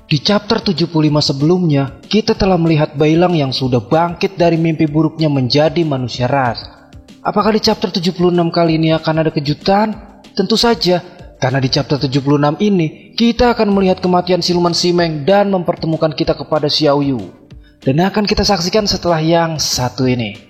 Di chapter 75 sebelumnya, kita telah melihat Bailang yang sudah bangkit dari mimpi buruknya menjadi manusia ras. Apakah di chapter 76 kali ini akan ada kejutan? Tentu saja, karena di chapter 76 ini, kita akan melihat kematian siluman Simeng dan mempertemukan kita kepada Xiao Yu. Dan akan kita saksikan setelah yang satu ini.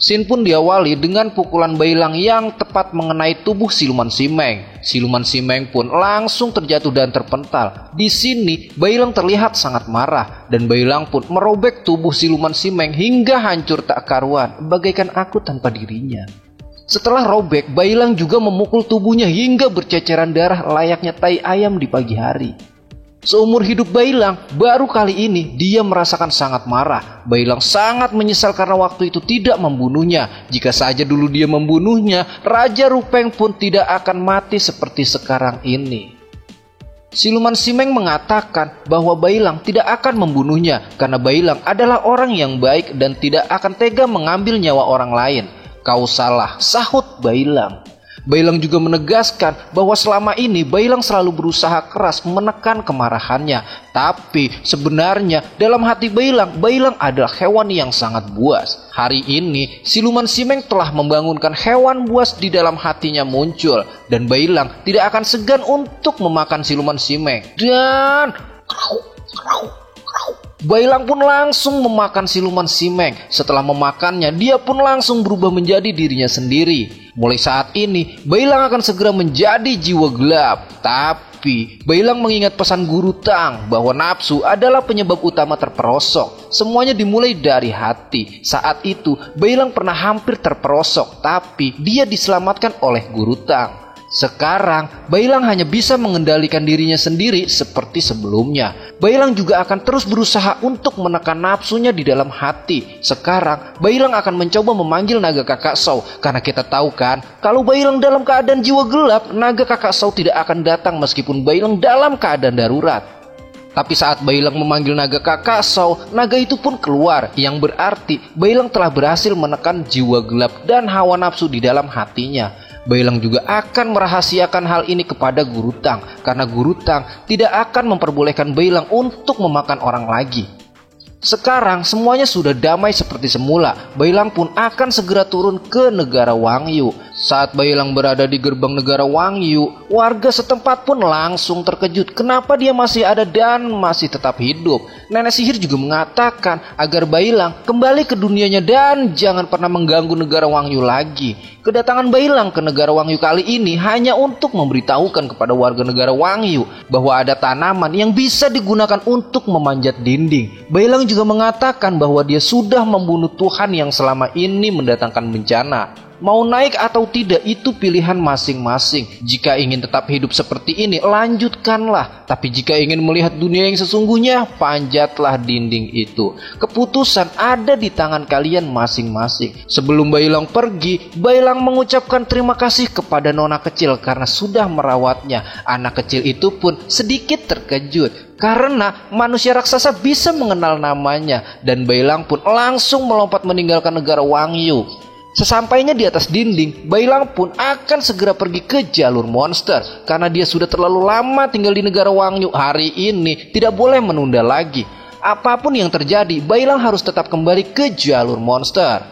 Scene pun diawali dengan pukulan Bailang yang tepat mengenai tubuh siluman Simeng. Siluman Simeng pun langsung terjatuh dan terpental. Di sini Bailang terlihat sangat marah dan Bailang pun merobek tubuh siluman Simeng hingga hancur tak karuan, bagaikan aku tanpa dirinya. Setelah robek, Bailang juga memukul tubuhnya hingga berceceran darah layaknya tai ayam di pagi hari. Seumur hidup Bailang, baru kali ini dia merasakan sangat marah. Bailang sangat menyesal karena waktu itu tidak membunuhnya. Jika saja dulu dia membunuhnya, Raja Rupeng pun tidak akan mati seperti sekarang ini. Siluman Simeng mengatakan bahwa Bailang tidak akan membunuhnya karena Bailang adalah orang yang baik dan tidak akan tega mengambil nyawa orang lain. Kau salah, sahut Bailang. Bailang juga menegaskan bahwa selama ini Bailang selalu berusaha keras menekan kemarahannya. Tapi sebenarnya dalam hati Bailang adalah hewan yang sangat buas. Hari ini siluman Simeng telah membangunkan hewan buas di dalam hatinya muncul. Dan Bailang tidak akan segan untuk memakan siluman Simeng. Dan Bailang pun langsung memakan siluman Simeng. Setelah memakannya, dia pun langsung berubah menjadi dirinya sendiri. Mulai saat ini, Bailang akan segera menjadi jiwa gelap. Tapi, Bailang mengingat pesan Guru Tang bahwa nafsu adalah penyebab utama terperosok. Semuanya dimulai dari hati. Saat itu, Bailang pernah hampir terperosok, tapi dia diselamatkan oleh Guru Tang. Sekarang, Bailang hanya bisa mengendalikan dirinya sendiri seperti sebelumnya. Bailang juga akan terus berusaha untuk menekan nafsunya di dalam hati. Sekarang, Bailang akan mencoba memanggil naga kakak Shou. Karena kita tahu kan, kalau Bailang dalam keadaan jiwa gelap, naga kakak Shou tidak akan datang meskipun Bailang dalam keadaan darurat. Tapi saat Bailang memanggil naga kakak Shou, naga itu pun keluar. Yang berarti, Bailang telah berhasil menekan jiwa gelap dan hawa nafsu di dalam hatinya. Bailang juga akan merahasiakan hal ini kepada Guru Tang, karena Guru Tang tidak akan memperbolehkan Bailang untuk memakan orang lagi. Sekarang semuanya sudah damai seperti semula. Bailang pun akan segera turun ke negara Wang Yu. Saat Bailang berada di gerbang negara Wang Yu, warga setempat pun langsung terkejut kenapa dia masih ada dan masih tetap hidup. Nenek sihir juga mengatakan agar Bailang kembali ke dunianya dan jangan pernah mengganggu negara Wang Yu lagi. Kedatangan Bailang ke negara Wang Yu kali ini hanya untuk memberitahukan kepada warga negara Wang Yu bahwa ada tanaman yang bisa digunakan untuk memanjat dinding. Bailang juga mengatakan bahwa dia sudah membunuh Tuhan yang selama ini mendatangkan bencana. Mau naik atau tidak itu pilihan masing-masing. Jika ingin tetap hidup seperti ini, lanjutkanlah. Tapi jika ingin melihat dunia yang sesungguhnya, panjatlah dinding itu. Keputusan ada di tangan kalian masing-masing. Sebelum Bailang pergi, Bailang mengucapkan terima kasih kepada nona kecil karena sudah merawatnya. Anak kecil itu pun sedikit terkejut karena manusia raksasa bisa mengenal namanya. Dan Bailang pun langsung melompat meninggalkan negara Wang Yu. Sesampainya di atas dinding, Bailang pun akan segera pergi ke jalur monster. Karena dia sudah terlalu lama tinggal di negara Wang Yu, hari ini tidak boleh menunda lagi. Apapun yang terjadi, Bailang harus tetap kembali ke jalur monster.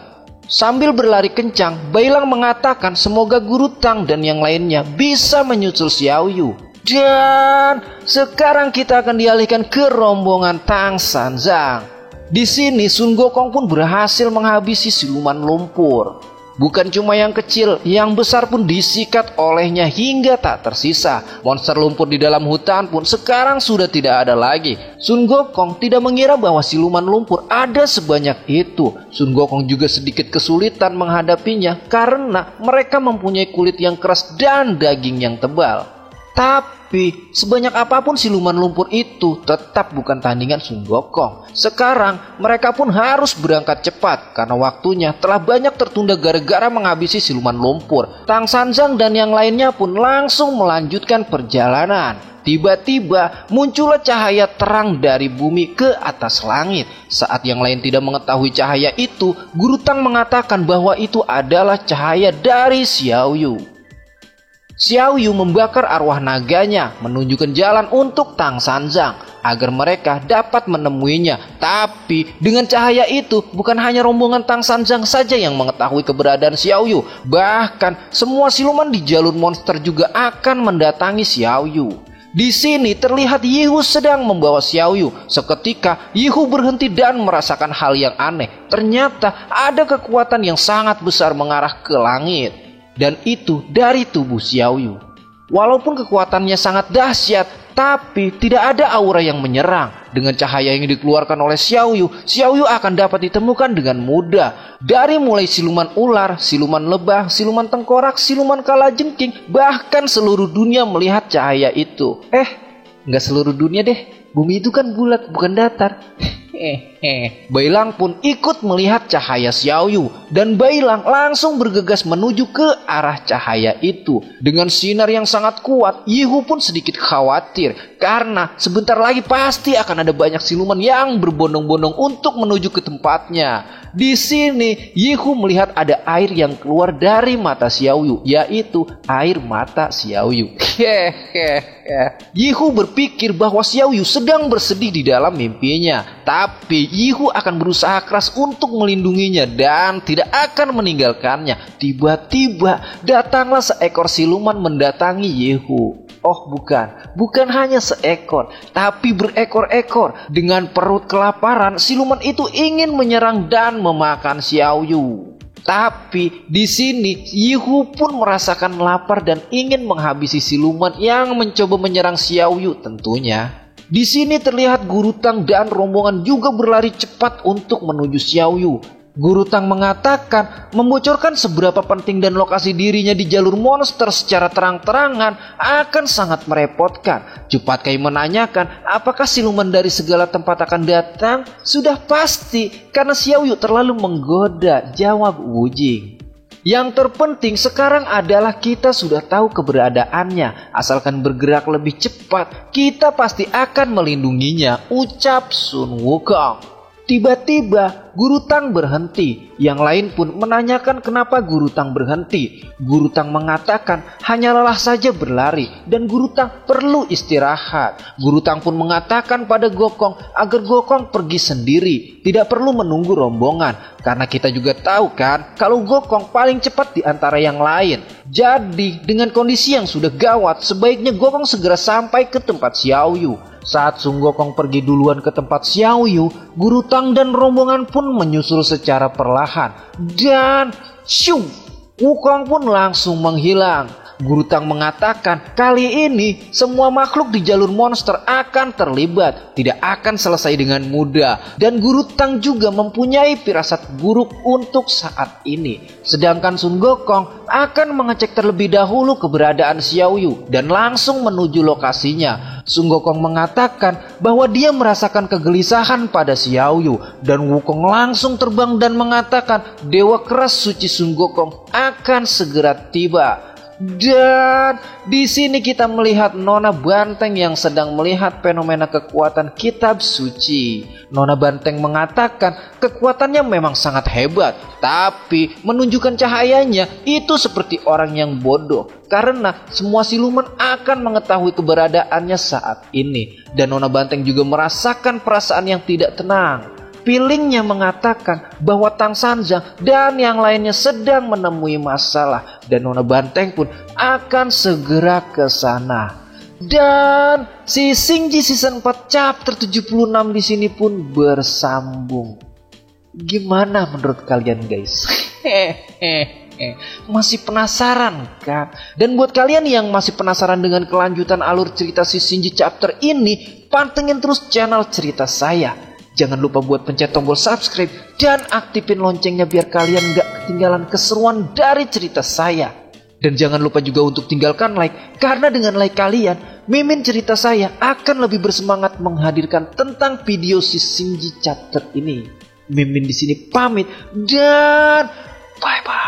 Sambil berlari kencang, Bailang mengatakan semoga Guru Tang dan yang lainnya bisa menyusul Xiao Yu. Dan sekarang kita akan dialihkan ke rombongan Tang Sanzang. Di sini Sun Gokong pun berhasil menghabisi siluman lumpur. Bukan cuma yang kecil, yang besar pun disikat olehnya hingga tak tersisa. Monster lumpur di dalam hutan pun sekarang sudah tidak ada lagi. Sun Gokong tidak mengira bahwa siluman lumpur ada sebanyak itu. Sun Gokong juga sedikit kesulitan menghadapinya karena mereka mempunyai kulit yang keras dan daging yang tebal. Tapi sebanyak apapun siluman lumpur itu tetap bukan tandingan Sun Gokong. Sekarang mereka pun harus berangkat cepat karena waktunya telah banyak tertunda gara-gara menghabisi siluman lumpur. Tang Sanzang dan yang lainnya pun langsung melanjutkan perjalanan. Tiba-tiba muncullah cahaya terang dari bumi ke atas langit. Saat yang lain tidak mengetahui cahaya itu, Guru Tang mengatakan bahwa itu adalah cahaya dari Xiao Yu. Xiao Yu membakar arwah naganya, menunjukkan jalan untuk Tang Sanzang agar mereka dapat menemuinya. Tapi dengan cahaya itu bukan hanya rombongan Tang Sanzang saja yang mengetahui keberadaan Xiao Yu, bahkan semua siluman di jalur monster juga akan mendatangi Xiao Yu. Di sini terlihat Yihu sedang membawa Xiao Yu. Seketika Yihu berhenti dan merasakan hal yang aneh. Ternyata ada kekuatan yang sangat besar mengarah ke langit. Dan itu dari tubuh Xiao Yu. Walaupun kekuatannya sangat dahsyat, tapi tidak ada aura yang menyerang. Dengan cahaya yang dikeluarkan oleh Xiao Yu akan dapat ditemukan dengan mudah. Dari mulai siluman ular, siluman lebah, siluman tengkorak, siluman kalajengking, bahkan seluruh dunia melihat cahaya itu. Nggak seluruh dunia deh. Bumi itu kan bulat, bukan datar. Bailang pun ikut melihat cahaya Xiao Yu dan Bailang langsung bergegas menuju ke arah cahaya itu. Dengan sinar yang sangat kuat, Yihu pun sedikit khawatir karena sebentar lagi pasti akan ada banyak siluman yang berbondong-bondong untuk menuju ke tempatnya. Di sini Yihu melihat ada air yang keluar dari mata Xiao Yu, yaitu air mata Xiao Yu. Yihu berpikir bahwa Xiao Yu sedang bersedih di dalam mimpinya. Tapi Yihu akan berusaha keras untuk melindunginya dan tidak akan meninggalkannya. Tiba-tiba datanglah seekor siluman mendatangi Yihu. Oh bukan hanya seekor, tapi berekor-ekor. Dengan perut kelaparan, siluman itu ingin menyerang dan memakan Xiao Yu. Tapi di sini Yihu pun merasakan lapar dan ingin menghabisi siluman yang mencoba menyerang Xiao Yu tentunya. Di sini terlihat Guru Tang dan rombongan juga berlari cepat untuk menuju Xiao Yu. Guru Tang mengatakan membocorkan seberapa penting dan lokasi dirinya di jalur monster secara terang-terangan akan sangat merepotkan. Cepat Kai menanyakan apakah siluman dari segala tempat akan datang. Sudah pasti karena Xiao Yu terlalu menggoda, jawab Wu Jing. Yang terpenting sekarang adalah kita sudah tahu keberadaannya. Asalkan bergerak lebih cepat, kita pasti akan melindunginya, ucap Sun Wukong. Tiba-tiba Guru Tang berhenti. Yang lain pun menanyakan kenapa Guru Tang berhenti. Guru Tang mengatakan hanya lelah saja berlari dan Guru Tang perlu istirahat. Guru Tang pun mengatakan pada Gokong agar Gokong pergi sendiri, tidak perlu menunggu rombongan. Karena kita juga tahu kan kalau Gokong paling cepat di antara yang lain. Jadi dengan kondisi yang sudah gawat, sebaiknya Gokong segera sampai ke tempat Xiao Yu. Saat Sun Gokong pergi duluan ke tempat Xiao Yu, Guru Tang dan rombongan pun menyusul secara perlahan. Dan shoo, Wukong pun langsung menghilang. Guru Tang mengatakan kali ini semua makhluk di jalur monster akan terlibat, tidak akan selesai dengan mudah. Dan Guru Tang juga mempunyai firasat buruk untuk saat ini. Sedangkan Sun Gokong akan mengecek terlebih dahulu keberadaan Xiao Yu dan langsung menuju lokasinya. Sun Gokong mengatakan bahwa dia merasakan kegelisahan pada Xiao Yu dan Wukong langsung terbang dan mengatakan dewa keras suci Sun Gokong akan segera tiba. Dan di sini kita melihat Nona Banteng yang sedang melihat fenomena kekuatan kitab suci. Nona Banteng mengatakan kekuatannya memang sangat hebat, tapi menunjukkan cahayanya itu seperti orang yang bodoh. Karena semua siluman akan mengetahui keberadaannya saat ini. Dan Nona Banteng juga merasakan perasaan yang tidak tenang. Feelingnya mengatakan bahwa Tang Sanzang dan yang lainnya sedang menemui masalah dan Nona Banteng pun akan segera ke sana. Dan si Xingji season 4 chapter 76 di sini pun bersambung. Gimana menurut kalian guys? Masih penasaran kan? Dan buat kalian yang masih penasaran dengan kelanjutan alur cerita si Xingji chapter ini, pantengin terus channel cerita saya. Jangan lupa buat pencet tombol subscribe dan aktifin loncengnya biar kalian gak ketinggalan keseruan dari cerita saya. Dan jangan lupa juga untuk tinggalkan like, karena dengan like kalian, Mimin Cerita Saya akan lebih bersemangat menghadirkan tentang video si Shinji chapter ini. Mimin di sini pamit dan bye bye.